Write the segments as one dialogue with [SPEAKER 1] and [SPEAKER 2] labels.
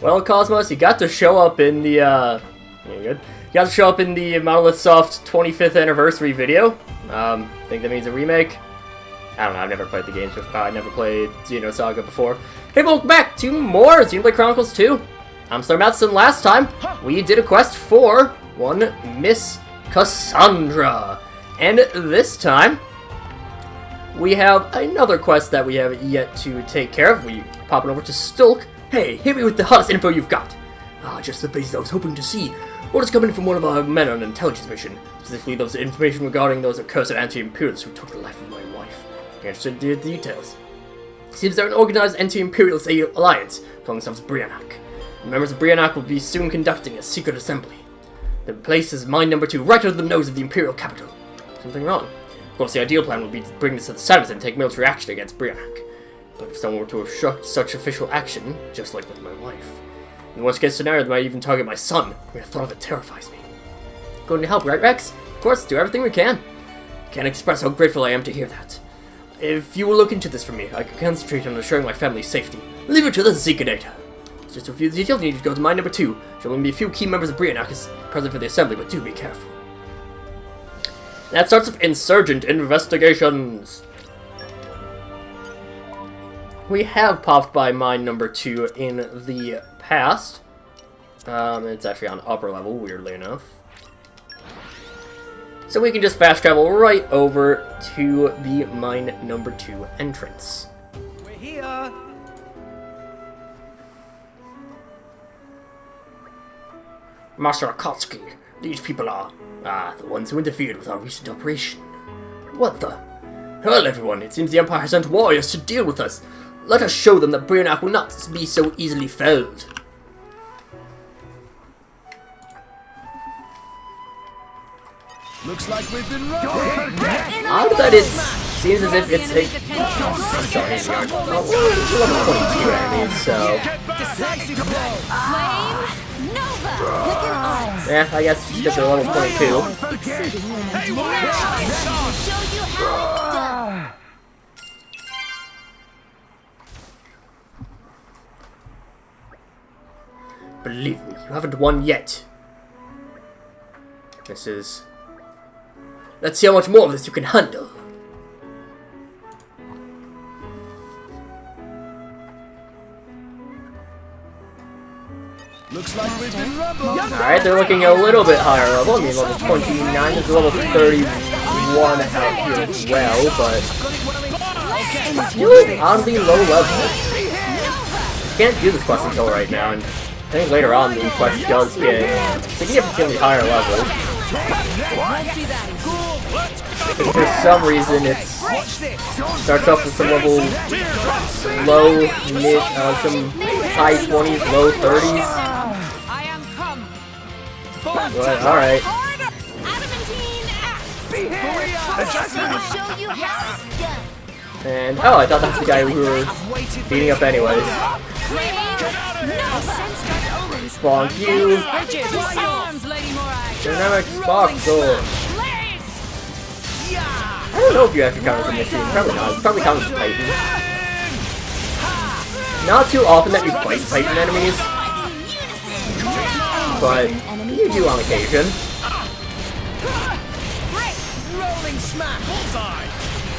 [SPEAKER 1] Well, Cosmos, you got to show up in the, yeah, good. You got to show up in the Monolith Soft 25th anniversary video. Think that means a remake? I don't know, I've never played the games before. I never played Xenosaga before. Hey, welcome back to more Xenoblade Chronicles 2. I'm SlayerMathis, and last time we did a quest for one Miss Cassandra. And this time, we have another quest that we have yet to take care of. We popping over to Stulk. Hey, hit me with the hottest info you've got. Just the faces I was hoping to see. What is coming from one of our men on an intelligence mission? Specifically, those information regarding those accursed anti-Imperialists who took the life of my wife. I'm interested in the details. Seems they're an organized anti-Imperialist alliance, calling themselves Briannak. The members of Briannak will be soon conducting a secret assembly. The place is mine number 2, right under the nose of the Imperial capital. Something wrong. Of course, the ideal plan would be to bring this to the surface and take military action against Briannak. But if someone were to obstruct such official action, just like with my wife, in the worst case scenario, they might even target my son. The mere thought of it terrifies me. Going to help, right, Rex? Of course, do everything we can. Can't express how grateful I am to hear that. If you will look into this for me, I can concentrate on assuring my family's safety. Leave it to the Zikadata. Just a few details, you need to go to mine number 2. There will be a few key members of Briannak present for the assembly, but do be careful. That starts with insurgent investigations. We have popped by mine number 2 in the past. It's actually on upper level, weirdly enough. So we can just fast travel right over to the mine number 2 entrance.
[SPEAKER 2] We're here.
[SPEAKER 1] Master Akatsuki, these people are, the ones who interfered with our recent operation. What the? Well, everyone, it seems the Empire has sent warriors to deal with us. Let us show them that Briannak will not be so easily felled.
[SPEAKER 2] Looks like we've been robbed.
[SPEAKER 1] Odd that it seems as if it's a... I'm sorry, it's level 22 enemies, so... Yeah, I guess just because they're level 22. Believe me, you haven't won yet. This is... Let's see how much more of this you can handle.
[SPEAKER 2] Looks like we've been robbed.
[SPEAKER 1] Alright, they're looking a little bit higher level. I mean, level 29, there's a level 31 out here as well, but... Still on the low level. Can't do this quest until right now, and I think later on the quest does get significantly higher levels. Because for some reason it starts off with some level low, mid, some high 20s, low 30s. But, alright. And, oh, I thought that's the guy we were beating up anyways. Bonk you! Dynamic Spark Sword! I don't know if you actually count as a machine. Probably not. It probably counts as Titan. Not too often that you fight Titan enemies, but you do on occasion.
[SPEAKER 2] Rolling smash. Bullseye.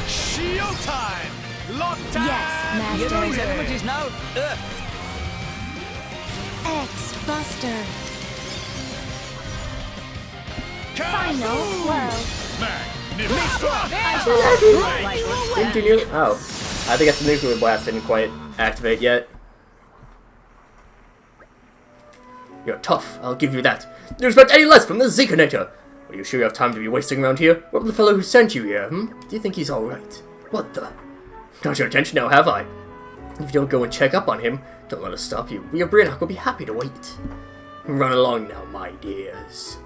[SPEAKER 2] Shield time. Lockdown.
[SPEAKER 3] Yes, Master.
[SPEAKER 2] You know these enemies now.
[SPEAKER 3] X-Buster. Final blow.
[SPEAKER 1] Continue. Oh, I think the nuclear blast didn't quite activate yet. You're tough, I'll give you that. You expect any less from the Zikanator. Are you sure you have time to be wasting around here? What about the fellow who sent you here, Do you think he's alright? What the? Got your attention now, have I? If you don't go and check up on him, don't let us stop you. We of Briannak will be happy to wait. Run along now, my dears.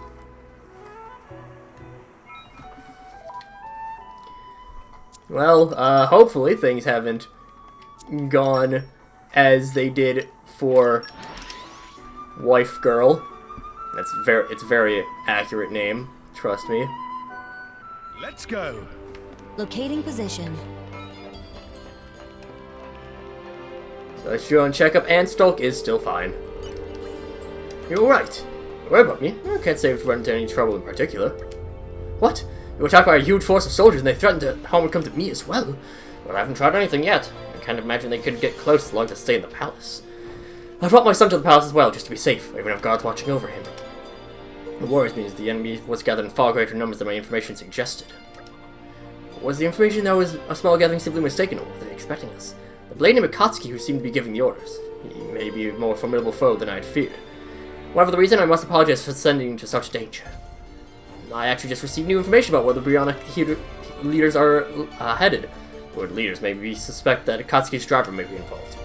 [SPEAKER 1] Well, hopefully things haven't gone as they did for Wife Girl. It's a very accurate name, trust me.
[SPEAKER 2] Let's go.
[SPEAKER 3] Locating position.
[SPEAKER 1] So let's go and check up, and Stulk is still fine. You're right. Worry about me. I can't say we've run into any trouble in particular. What? You were attacked by a huge force of soldiers and they threatened to harm would come to me as well. Well, I haven't tried anything yet. I can't imagine they could get close as long as I stay in the palace. I've brought my son to the palace as well, just to be safe. I even have guards watching over him. What worries me is the enemy was gathered in far greater numbers than my information suggested. Was the information that was a small gathering simply mistaken, or were they expecting us? The blade named Akatsuki who seemed to be giving the orders. He may be a more formidable foe than I had feared. Whatever the reason, I must apologize for sending you to such danger. I actually just received new information about where the bionic leaders are headed. The word leaders made me suspect that Akatsuki's driver may be involved.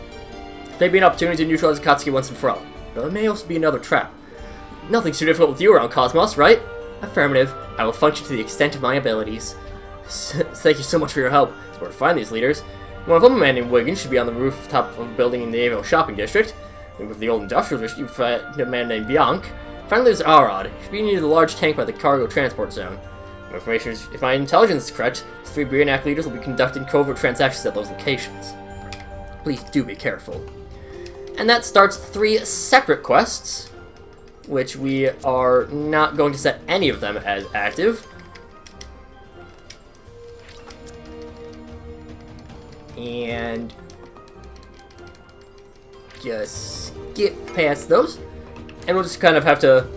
[SPEAKER 1] There may be an opportunity to neutralize Akatsuki once and for all, but there may also be another trap. Nothing's too difficult with you around Cosmos, right? Affirmative. I will function to the extent of my abilities. Thank you so much for your help. It's where to find these leaders. One of them, a man named Wiggins, should be on the rooftop of a building in the Avil shopping district. And with the old industrial district, you find a man named Bianc. Finally, there's Arad. He should be near the large tank by the cargo transport zone. My information is, if my intelligence is correct, the 3 Bionic leaders will be conducting covert transactions at those locations. Please do be careful. And that starts 3 separate quests, which we are not going to set any of them as active. And just skip past those. And we'll just kind of have to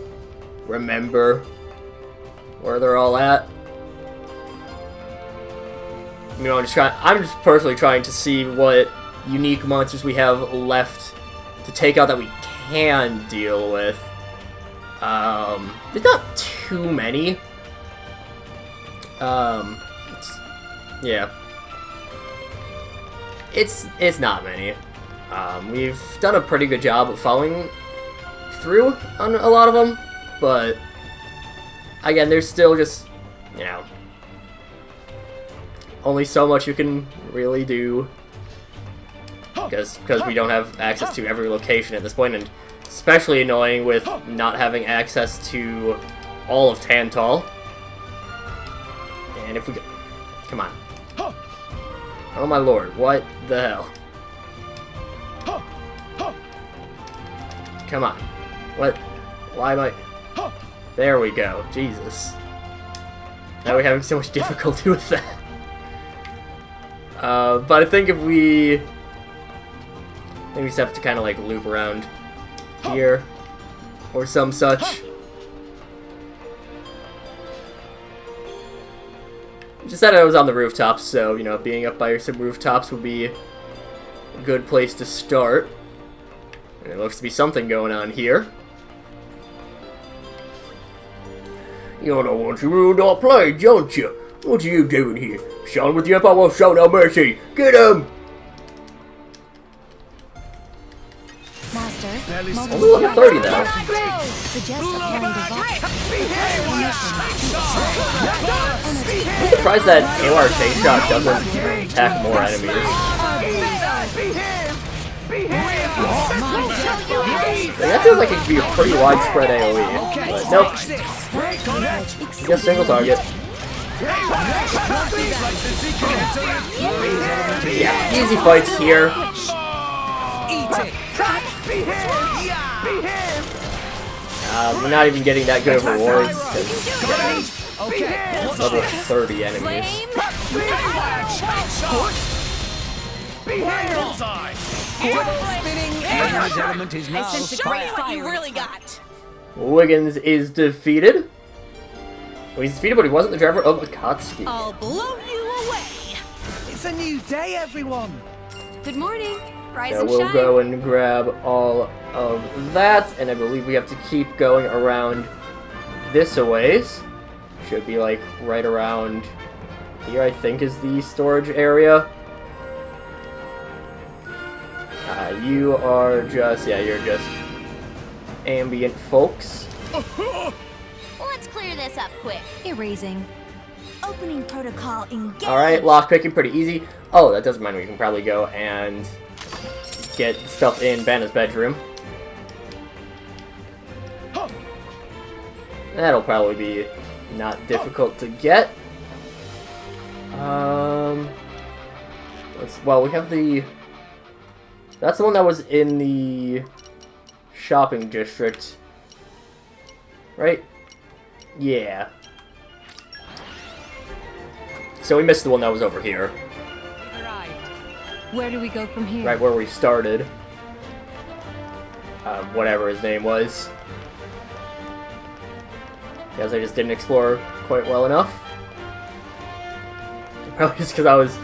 [SPEAKER 1] remember where they're all at. You know, I'm just personally trying to see what unique monsters we have left to take out that we can deal with. There's not too many. Yeah. It's not many. We've done a pretty good job of following through on a lot of them, but again, there's still just, you know, only so much you can really do because we don't have access to every location at this point, and especially annoying with not having access to all of Tantal. And if we go, come on. Oh my lord, what the hell? Come on. What? Why am I... There we go. Jesus. Now we're having so much difficulty with that. But I think if we... I think we just have to kind of like loop around here. Or some such. Just said I was on the rooftops, so, you know, being up by some rooftops would be a good place to start. And there looks to be something going on here. You don't want to ruin our play, don't you? What are you doing here? Showing with the Empire won't show no mercy. Get him!
[SPEAKER 3] Master,
[SPEAKER 1] Only level 30 now.
[SPEAKER 3] suggest applying
[SPEAKER 1] I'm surprised that AOR Chain Shot doesn't attack more enemies. That feels like it could be a pretty widespread AoE, but nope. Just single target. Yeah, easy fights here. We're not even getting that good of rewards. Level 30 enemies.
[SPEAKER 2] Element is now
[SPEAKER 4] what you really got.
[SPEAKER 1] Wiggins is defeated. Well, he's defeated, but he wasn't the driver of Akatsuki.
[SPEAKER 4] I'll blow you away.
[SPEAKER 2] It's a new day, everyone.
[SPEAKER 3] Good morning. Rise
[SPEAKER 1] Yeah,
[SPEAKER 3] and
[SPEAKER 1] we'll
[SPEAKER 3] shine.
[SPEAKER 1] go and grab all of that, and I believe we have to keep going around this a ways. Should be like right around here, I think, is the storage area. You are just, yeah, you're just ambient folks.
[SPEAKER 3] Let's clear this up quick. Erasing. Opening protocol engaged.
[SPEAKER 1] Alright, lockpicking, pretty easy. Oh, that doesn't mind me. We can probably go and get stuff in Banna's bedroom. That'll probably be not difficult to get. Well, we have the... That's the one that was in the shopping district. Right? Yeah. So we missed the one that was over here.
[SPEAKER 5] Where do we go from here?
[SPEAKER 1] Right where we started. Whatever his name was. Guess I just didn't explore quite well enough. Probably just because I was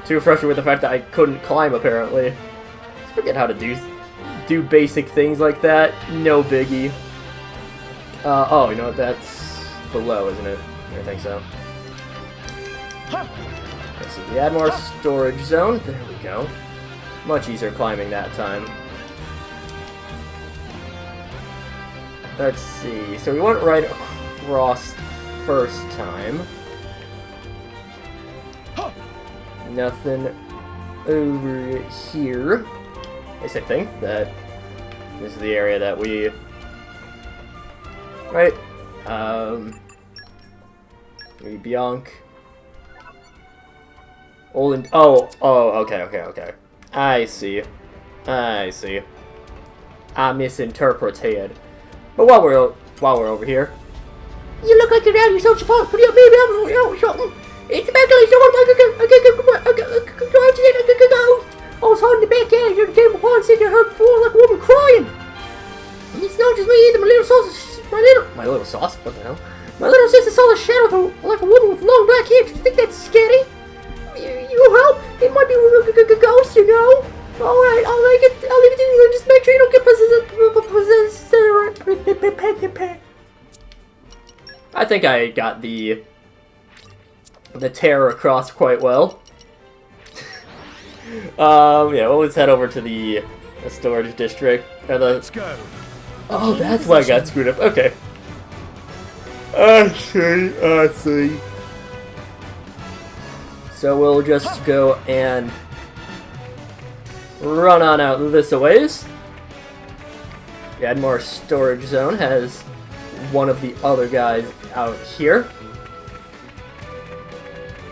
[SPEAKER 1] too frustrated with the fact that I couldn't climb, apparently. I forget how to do basic things like that. No biggie. Oh, you know what? That's below, isn't it? I think so. Let's see. We add more storage zone. There we go. Much easier climbing that time. Let's see. So we went right across first time. Nothing over here. I think that this is the area that we... Right. Bianc. Olin... Oh, okay. I see. I misinterpreted. But while we're over here... You look like you're down yourself support. Put up, maybe I'm something. It's about to go. I was holding the back end of the table and sitting there heard before like a woman crying. And it's not just me either, my little sauce, what the hell? My little sister saw a shadow like a woman with long black hair. Do you think that's scary? You help? It might be a ghost, you know? Alright, I'll leave it to you. Just make sure you don't get possessed. I think I got the terror across quite well. Yeah, well, let's head over to the storage district.
[SPEAKER 2] Let's go.
[SPEAKER 1] Oh, that's why I got screwed up. Okay. I see. So we'll just go and run on out this a ways. The Admore storage zone has one of the other guys out here.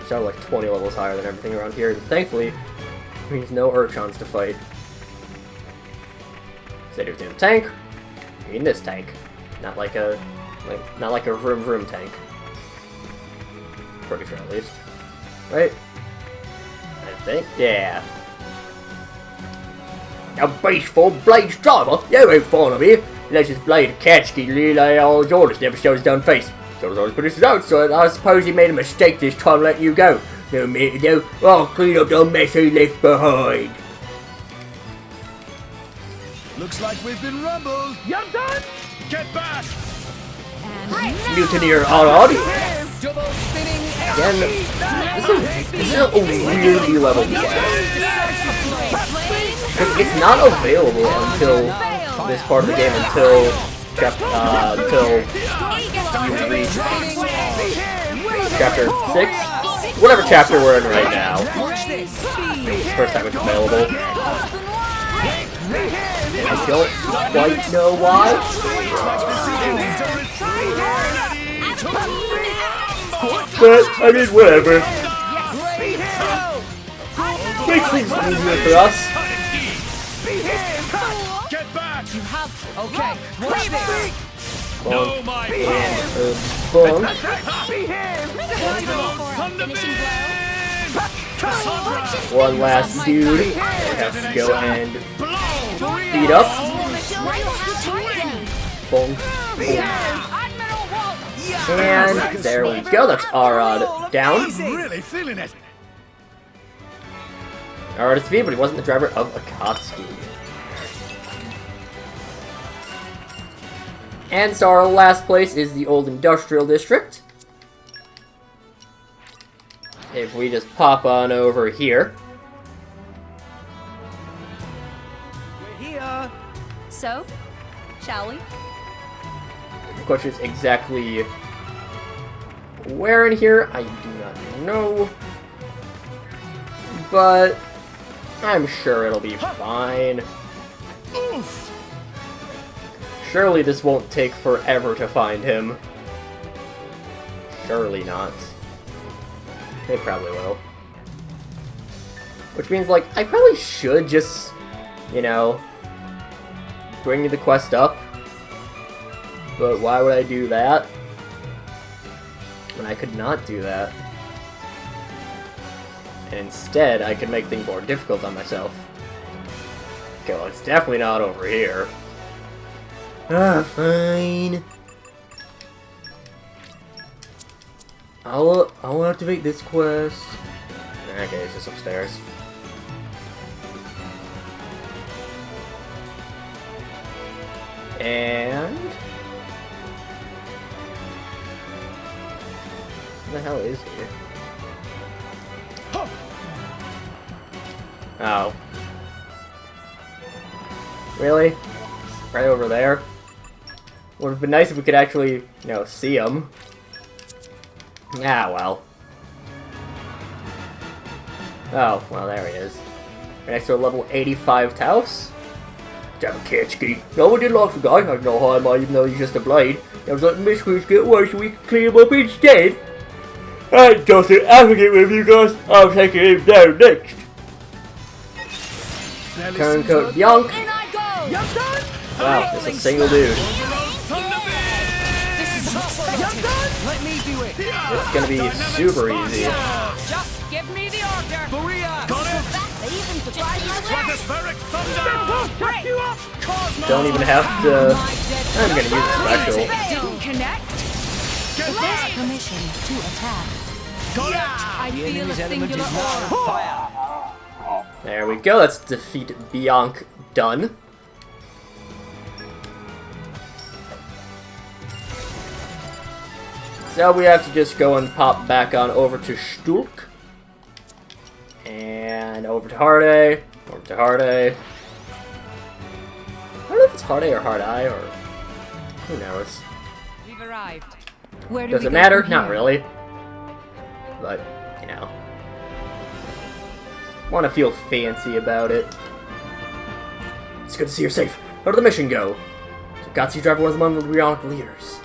[SPEAKER 1] So like 20 levels higher than everything around here. And thankfully, means no Urchons to fight. So there's a tank. In this tank, not like a vroom vroom tank. Pretty sure at least, right? I think, yeah. Now, baseball Blade's driver, you ain't fond of me. Unless it's Blade Katsky, relay all his orders, never shows his own face. So his orders put his out, so I suppose he made a mistake this time letting you go. No matter though, I'll clean up the mess he left behind.
[SPEAKER 2] Looks like we've been rumbled.
[SPEAKER 4] You're done.
[SPEAKER 2] Get back.
[SPEAKER 1] Mutineer already.
[SPEAKER 4] Double spinning.
[SPEAKER 1] Again, this is a weirdly leveled class. It's not available until this part of the game, until you reach chapter 6, whatever chapter we're in right now. First time it's available. I don't quite know why. But, I mean, whatever. Makes things easier for us.
[SPEAKER 2] Get back.
[SPEAKER 4] You have. Okay. Watch this.
[SPEAKER 1] Bonk
[SPEAKER 2] my
[SPEAKER 1] and bonk. One last dude. I have to go and beat up. Bonk. And there we go. That's Arad down.
[SPEAKER 2] Really feeling it.
[SPEAKER 1] Arad is V, but he wasn't the driver of Akatsuki. And so our last place is the Old Industrial District. If we just pop on over here.
[SPEAKER 4] We're here.
[SPEAKER 3] So, shall we?
[SPEAKER 1] The question is exactly where in here, I do not know. But I'm sure it'll be fine.
[SPEAKER 2] Oof.
[SPEAKER 1] Surely this won't take forever to find him. Surely not. They probably will. Which means, like, I probably should just, you know, bring the quest up. But why would I do that when I could not do that? And instead, I could make things more difficult on myself. Okay, well, it's definitely not over here. Ah, fine. I'll activate this quest. Okay, it's just upstairs. And what the hell is here? Oh. Really? Right over there? Would have been nice if we could actually, you know, see him. Ah, well. Oh, well, there he is. Right next to a level 85 Taos. Damn Kitschky. No one did like the guy. I don't know how I might even know he's just a blade. I was like, mysteries get worse so we can clean him up instead. I doesn't advocate with you guys. I'm taking him down next. Turncoat Yonk.
[SPEAKER 3] In I go!
[SPEAKER 1] Wow, it's a single dude.
[SPEAKER 4] Let me do it.
[SPEAKER 1] It's gonna be super easy.
[SPEAKER 4] Just give me the order.
[SPEAKER 2] Maria! Got
[SPEAKER 3] They even surprised my
[SPEAKER 2] Stratospheric thunder!
[SPEAKER 1] Don't even have to. I'm gonna use a special.
[SPEAKER 4] Didn't connect.
[SPEAKER 3] There's permission to attack.
[SPEAKER 4] I feel a singular aura.
[SPEAKER 1] There we go. Let's defeat Bianc. Done. So we have to just go and pop back on over to Stulk. And over to Harday. Over to Harday. I don't know if it's Harday or Hardeye or who knows.
[SPEAKER 4] We've arrived.
[SPEAKER 3] Where do
[SPEAKER 1] Does
[SPEAKER 3] we
[SPEAKER 1] it
[SPEAKER 3] go
[SPEAKER 1] matter?
[SPEAKER 3] from
[SPEAKER 1] Not
[SPEAKER 3] here?
[SPEAKER 1] really. But, you know. Want to feel fancy about it. It's good to see you're safe. How did the mission go? So Gatsu Driver was among the Bionic leaders.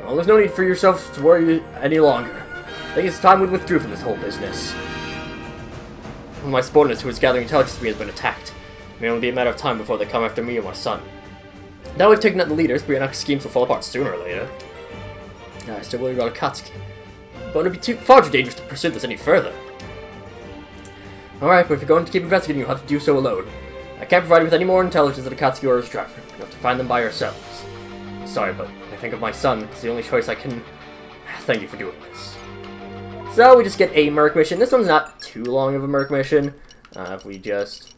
[SPEAKER 1] Well, there's no need for yourself to worry any longer. I think it's time we withdrew from this whole business. One of my subordinates who was gathering intelligence for me has been attacked. It may only be a matter of time before they come after me and my son. Now we've taken out the leaders, Bionic schemes will fall apart sooner or later. I still worry about Akatsuki, but it would be far too dangerous to pursue this any further. Alright, but if you're going to keep investigating, you'll have to do so alone. I can't provide you with any more intelligence than Akatsuki or his driver. You'll have to find them by yourselves. Sorry, but when I think of my son, it's the only choice I can... Thank you for doing this. So, we just get a Merc mission. This one's not too long of a Merc mission. If we just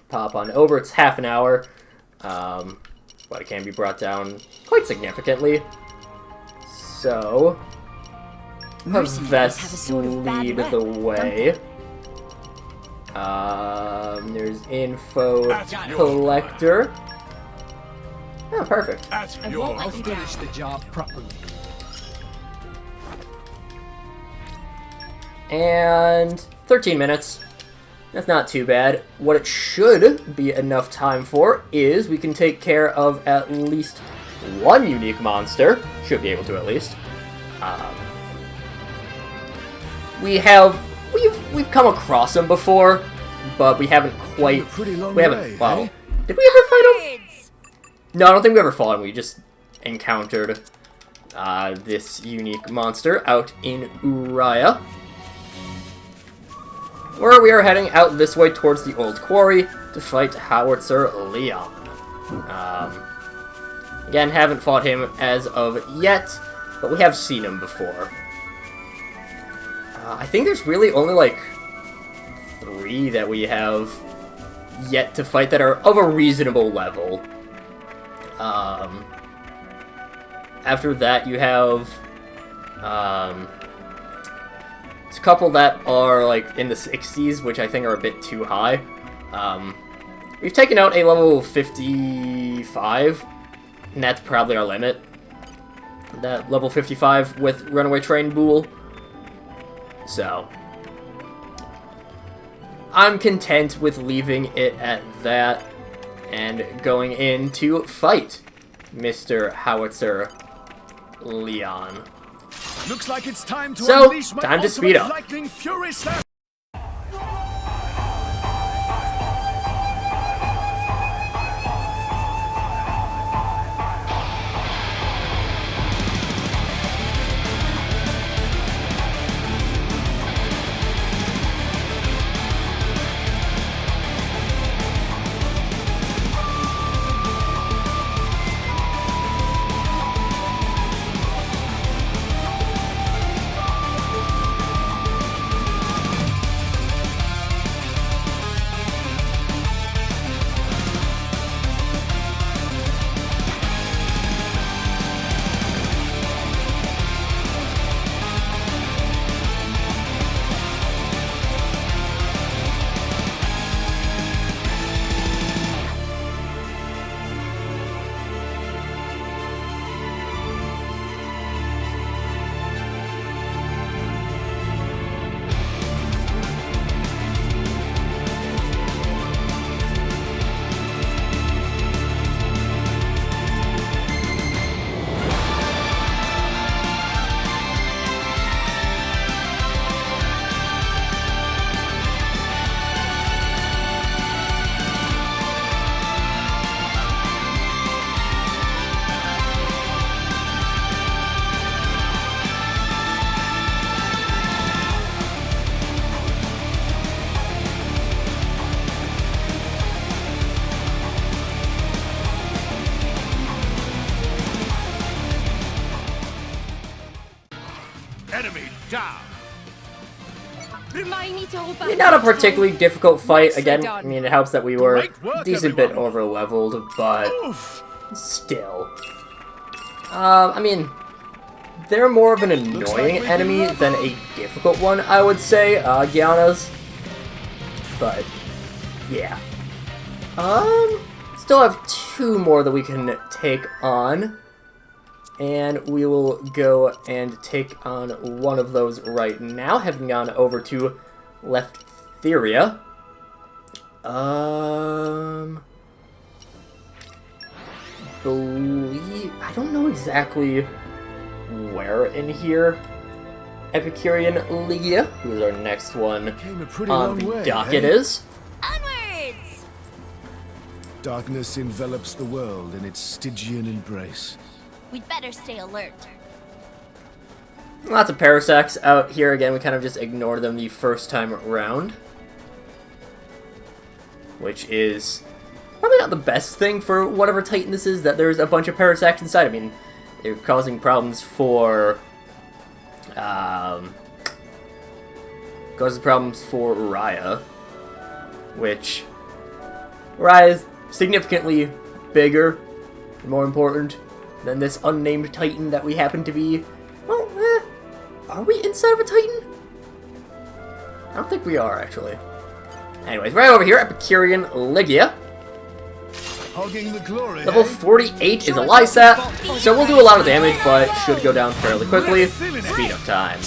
[SPEAKER 1] pop on over, it's half an hour. But it can be brought down quite significantly. So, Vest lead the way. There's info collector. Oh, perfect.
[SPEAKER 4] I'll finish the job properly.
[SPEAKER 1] And 13 minutes. That's not too bad. What it should be enough time for is we can take care of at least one unique monster. Should be able to at least. We've come across him before, but we haven't quite. Well, did we ever fight him? No, I don't think we ever fought him. We just encountered this unique monster out in Uriah. Where we are heading out this way towards the old quarry to fight Howitzer Leon. Again, haven't fought him as of yet, but we have seen him before. I think there's really only like 3 that we have yet to fight that are of a reasonable level. After that, you have there's a couple that are like in the 60s, which I think are a bit too high. We've taken out a level 55, and that's probably our limit. That level 55 with Runaway Train Bull. So, I'm content with leaving it at that and going in to fight Mr. Howitzer Leon.
[SPEAKER 2] Looks like it's time to
[SPEAKER 1] So,
[SPEAKER 2] unleash my
[SPEAKER 1] time to speed up.
[SPEAKER 2] lightning fury slash. down.
[SPEAKER 1] Not a particularly difficult fight. Again, I mean, it helps that we were a decent bit over-leveled, but still. I mean, they're more of an annoying enemy than a difficult one, I would say, Gyanas. But, yeah. Still have 2 more that we can take on. And we will go and take on one of those right now, heading on over to Letheria. I don't know exactly where in here. Epicurean Ligia, who's our next one on the docket, is.
[SPEAKER 3] Onwards!
[SPEAKER 2] Darkness envelops the world in its Stygian embrace.
[SPEAKER 3] We'd better stay alert.
[SPEAKER 1] Lots of parasects out here. Again, we kind of just ignored them the first time around. Which is probably not the best thing for whatever Titan this is, that there's a bunch of parasects inside. I mean, they're causing problems for... causes problems for Raya. Which... Raya is significantly bigger and more important than this unnamed Titan that we happen to be. Well, are we inside of a Titan? I don't think we are, actually. Anyways, right over here, Epicurean Ligia.
[SPEAKER 2] Hogging the glory,
[SPEAKER 1] Level 48 is a Lysat, so we'll do a lot of damage, but should go down fairly quickly. Speed up time.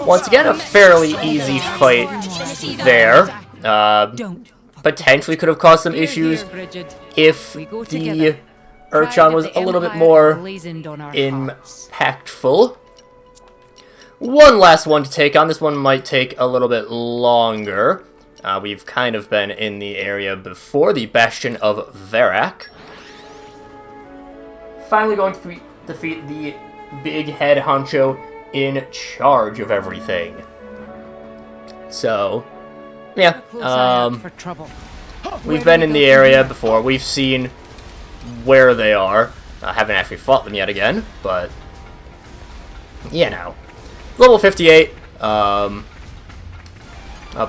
[SPEAKER 1] Once again, a fairly easy fight there. Potentially could have caused some issues if the Urchan was a little bit more impactful. One last one to take on. This one might take a little bit longer. We've kind of been in the area before, the Bastion of Verak. Finally going to defeat the big head honcho in charge of everything. So, yeah, we've been in the area before. We've seen where they are. I haven't actually fought them yet again, but, you know. Level 58, up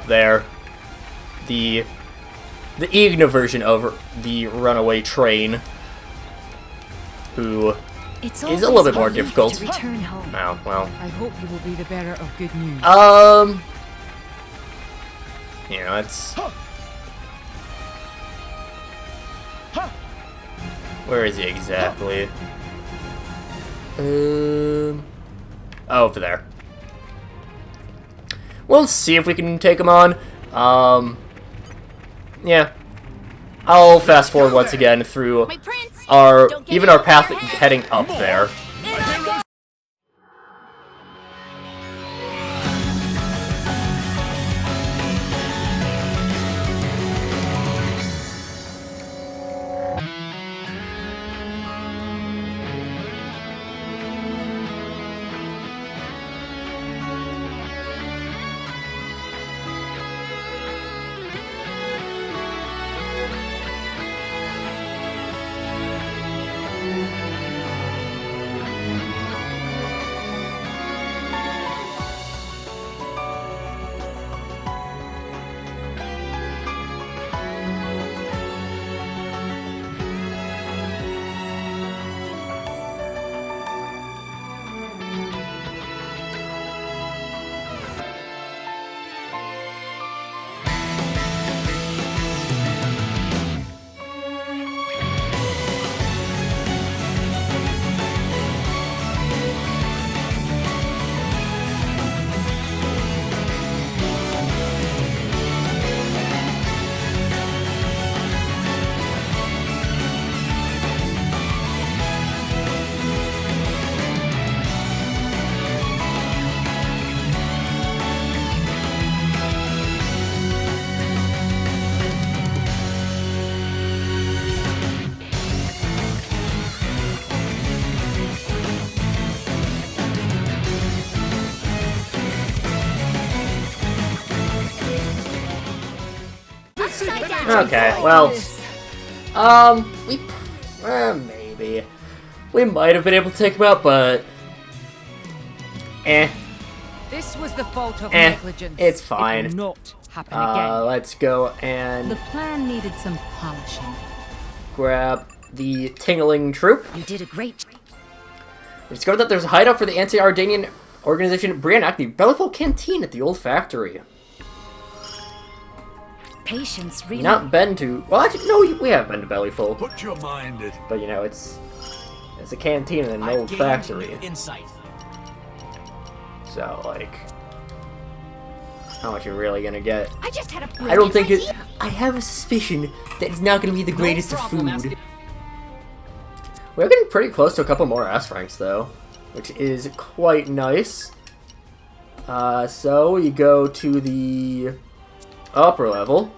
[SPEAKER 1] there. The Igna version of the runaway train, who is a little bit more difficult. Oh, well.
[SPEAKER 4] I hope you will be the bearer of good news.
[SPEAKER 1] You know, it's... Where is he exactly? Over there. We'll see if we can take him on. Yeah. I'll fast forward once again through our path heading up there. Okay, well, maybe. We might have been able to take him out, but...
[SPEAKER 4] This was the fault of negligence.
[SPEAKER 1] It's fine.
[SPEAKER 4] It will not happen again.
[SPEAKER 1] Let's go and
[SPEAKER 3] The plan needed some polishing.
[SPEAKER 1] grab the Tingling Troop.
[SPEAKER 3] You did a great...
[SPEAKER 1] We discovered that there's a hideout for the anti-Ardanian organization Briannac, the Bellyful Canteen at the old factory.
[SPEAKER 3] Patience, really.
[SPEAKER 1] Not been to... Well, actually, no, we have been to Bellyful.
[SPEAKER 5] Put your mind at...
[SPEAKER 1] But, you know, it's a canteen in an old factory.
[SPEAKER 5] Insight.
[SPEAKER 1] So, like... How much you're really gonna get?
[SPEAKER 3] I just had a
[SPEAKER 1] I don't think it... I have a suspicion that it's not gonna be the greatest of food. We're getting pretty close to a couple more S ranks, though, which is quite nice. So you go to the upper level,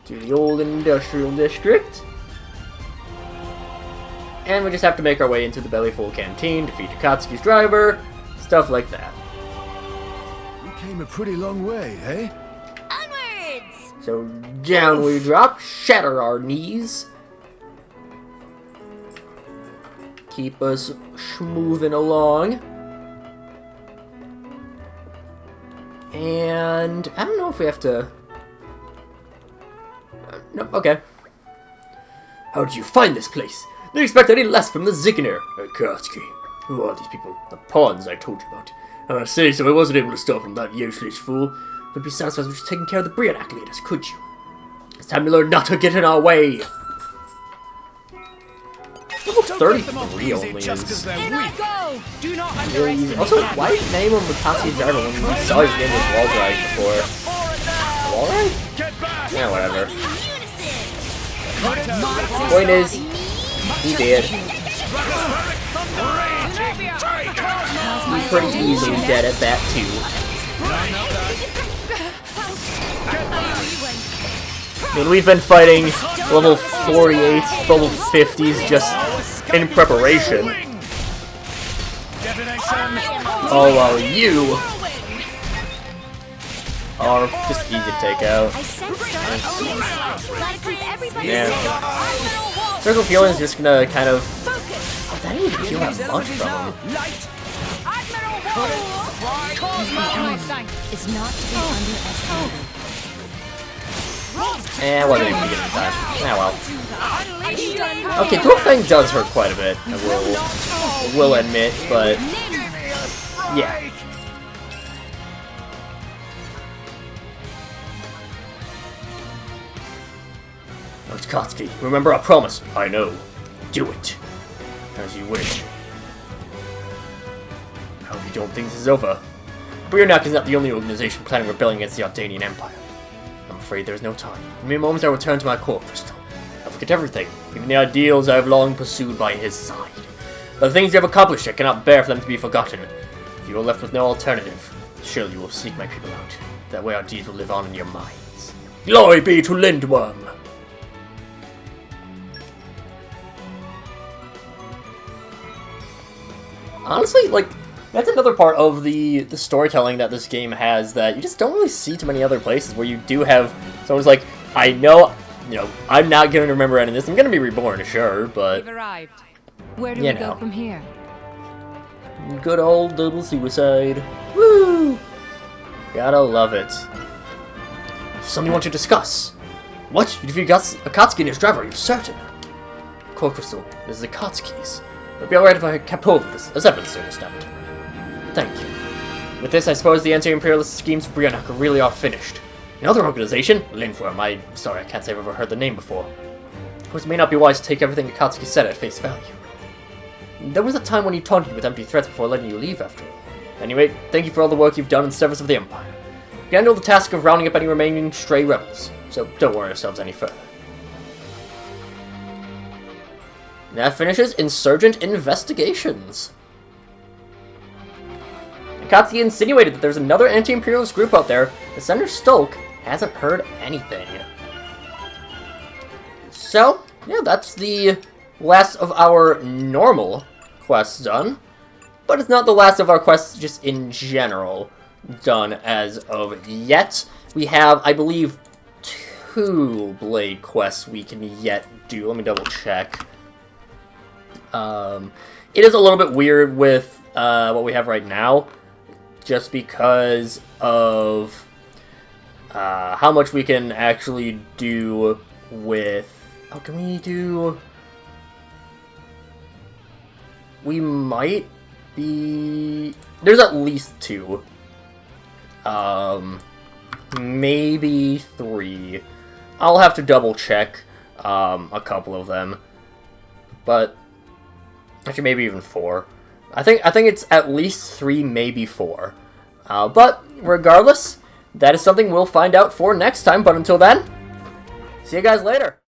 [SPEAKER 1] to the old industrial district, and we just have to make our way into the Bellyful Canteen, defeat Akatsuki's driver, stuff like that.
[SPEAKER 2] We came a pretty long way, eh?
[SPEAKER 3] Onwards!
[SPEAKER 1] So down we drop, shatter our knees. Keep us moving along. And I don't know if we have to... Nope, okay. How did you find this place? Didn't expect any less from the Zigguner. Akatsuki. Who are these people? The pawns I told you about. I say so I wasn't able to stop from that useless fool. But be satisfied with just taking care of the Briannac leaders, could you? It's time to learn not to get in our way. Level 33 only is
[SPEAKER 4] In I go! Do not
[SPEAKER 1] really
[SPEAKER 4] underestimate
[SPEAKER 1] easy. Also,
[SPEAKER 4] that.
[SPEAKER 1] why did you name him Akatsuki's driver when we saw his name was Wall Ride before? Wall Ride? Yeah, whatever. Point is, he did. He's pretty easily dead at that too. I mean, we've been fighting level 48s, level 50s just in preparation. Oh, well, you are just easy to take out. Yeah. Circle of Healing is just gonna kind of... Oh, that didn't even heal that much from him.
[SPEAKER 3] It's not to be underestimated.
[SPEAKER 1] Wasn't even beginning time. Well. Okay, Dual Fang does hurt quite a bit, I will admit, but... Yeah. Oh, it's Akatsuki. Remember our promise. I know. Do it. As you wish. I hope you don't think this is over. Briannac is not the only organization planning rebellion against the Ardanian Empire. I'm afraid there is no time. In mere moments I will return to my core crystal. I forget everything, even the ideals I have long pursued by his side. But the things you have accomplished, I cannot bear for them to be forgotten. If you are left with no alternative, surely you will seek my people out. That way our deeds will live on in your minds. Glory be to Lindworm! Honestly, like, that's another part of the storytelling that this game has that you just don't really see too many other places where you do have someone's like, I know, you know, I'm not going to remember any of this. I'm going to be reborn, sure, but...
[SPEAKER 4] We've arrived.
[SPEAKER 3] Where do we go from here?
[SPEAKER 1] Good old double suicide. Woo! Gotta love it. Something you want to discuss. What? You defeated Akatsuki and his driver, are you certain? Core Crystal, this is Akatsuki's. It would be alright if I kept hold of this, as evidence to understand. Thank you. With this, I suppose the anti-Imperialist schemes for Briannac really are finished. Another organization, Lindworm, sorry, I can't say I've ever heard the name before. Of course, it may not be wise to take everything Akatsuki said at face value. There was a time when he taunted you with empty threats before letting you leave, after all. Anyway, thank you for all the work you've done in service of the Empire. You handle the task of rounding up any remaining stray rebels, so don't worry yourselves any further. That finishes Insurgent Investigations. Akatsuki insinuated that there's another anti-Imperialist group out there, but Senator Stolk hasn't heard anything. So, yeah, that's the last of our normal quests done. But it's not the last of our quests just in general done as of yet. We have, I believe, 2 blade quests we can yet do. Let me double check. It is a little bit weird with what we have right now, just because of how much we can actually do with... Oh, can we do... We might be... There's at least 2. Maybe 3. I'll have to double check a couple of them. But actually maybe even 4. I think it's at least 3, maybe 4. But regardless, that is something we'll find out for next time. But until then, see you guys later.